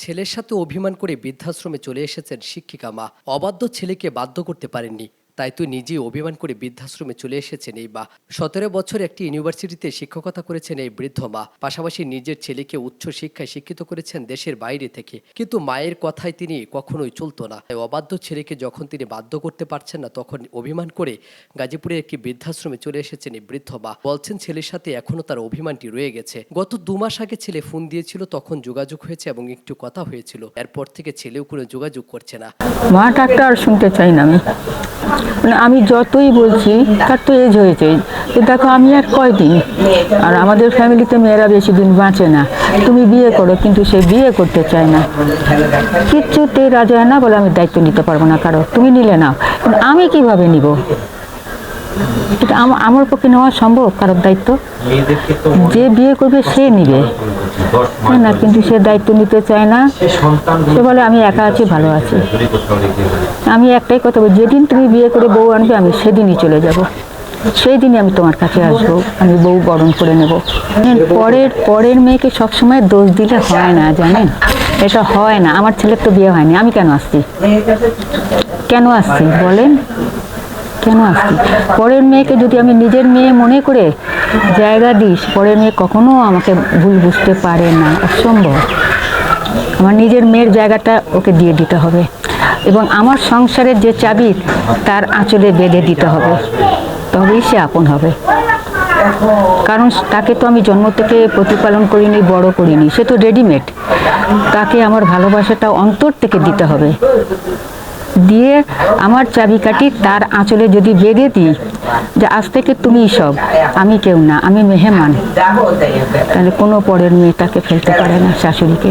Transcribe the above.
ছেলের সাথে অভিমান করে বৃদ্ধাশ্রমে চলে এসেছেন শিক্ষিকা মা। অবাধ্য ছেলেকে বাধ্য করতে পারেননি, তাই তো নিজেই অভিমান করে বৃদ্ধাশ্রমে চলে এসেছেন এই মা। 17 বছর একটি ইউনিভার্সিটিতে শিক্ষকতা করেছেন এই বৃদ্ধ মা। পাশাপাশি নিজের ছেলেকে উচ্চ শিক্ষায় শিক্ষিত করেছেন দেশের বাইরে থেকে। কিন্তু মায়ের কথায় তিনি কখনোই চলতো না। তাই অবাধ্য ছেলেকে যখন তিনি বাধ্য করতে পারছেন না, তখন অভিমান করে গাজীপুরের একটি বৃদ্ধাশ্রমে চলে এসেছেন এই বৃদ্ধ মা। বলছেন ছেলের সাথে এখনো তার অভিমানটি রয়ে গেছে। গত 2 মাস আগে ছেলে ফোন দিয়েছিল, তখন যোগাযোগ হয়েছে এবং একটু কথা হয়েছিল। এরপর থেকে ছেলেও কোনো যোগাযোগ করছে না। মা ডাক্তার আর শুনতে চাই না আমি যতই বলছি তার তো এজ হয়েছে। তো দেখো আমি আর কয়দিন, আর আমাদের ফ্যামিলিতে মেয়েরা বেশি দিন বাঁচে না। তুমি বিয়ে করো, কিন্তু সে বিয়ে করতে চায় না, কিচ্ছুতে রাজি হয় না, বলে আমি দায়িত্ব নিতে পারবো না কারো, তুমি নিলে না। আমি কিভাবে নিব? এটা আমার পক্ষে নেওয়া সম্ভব কারোর দায়িত্ব? যে বিয়ে করবে সে নিবে, তাই না? কিন্তু সে দায়িত্ব নিতে চায় না। সে বলে আমি একা আছি, ভালো আছি। আমি একটাই কথা বলি, যেদিন তুমি বিয়ে করে বউ আনবে আমি সেদিনই চলে যাব, সেই দিনই আমি তোমার কাছে আসবো, আমি বউ বরণ করে নেব। পরের মেয়েকে সবসময় দোষ দিলে হয় না, জানেন? এটা হয় না। আমার ছেলের তো বিয়ে হয়নি, আমি কেন আসছি বলেন? কেন আসছি? পরের মেয়েকে যদি আমি নিজের মেয়ে মনে করে জায়গা দিস, পরের মেয়ে কখনো আমাকে ভুল বুঝতে পারে না, অসম্ভব। আমার নিজের মেয়ের জায়গাটা ওকে দিয়ে দিতে হবে, এবং আমার সংসারের যে চাবি তার আঁচলে বেঁধে দিতে হবে, তবেই সে আপন হবে। কারণ তাকে তো আমি জন্ম থেকে প্রতিপালন করিনি, বড় করিনি, সে তো রেডিমেড। তাকে আমার ভালোবাসাটা অন্তর থেকে দিতে হবে, দিয়ে আমার চাবিকাঠি তার আঁচলে যদি বেঁধে দিই যে আজ থেকে তুমিই সব, আমি কেউ না, আমি মেহমান, তাহলে কোনো পরের মেয়ে তাকে ফেলতে পারে না, শাশুড়িকে।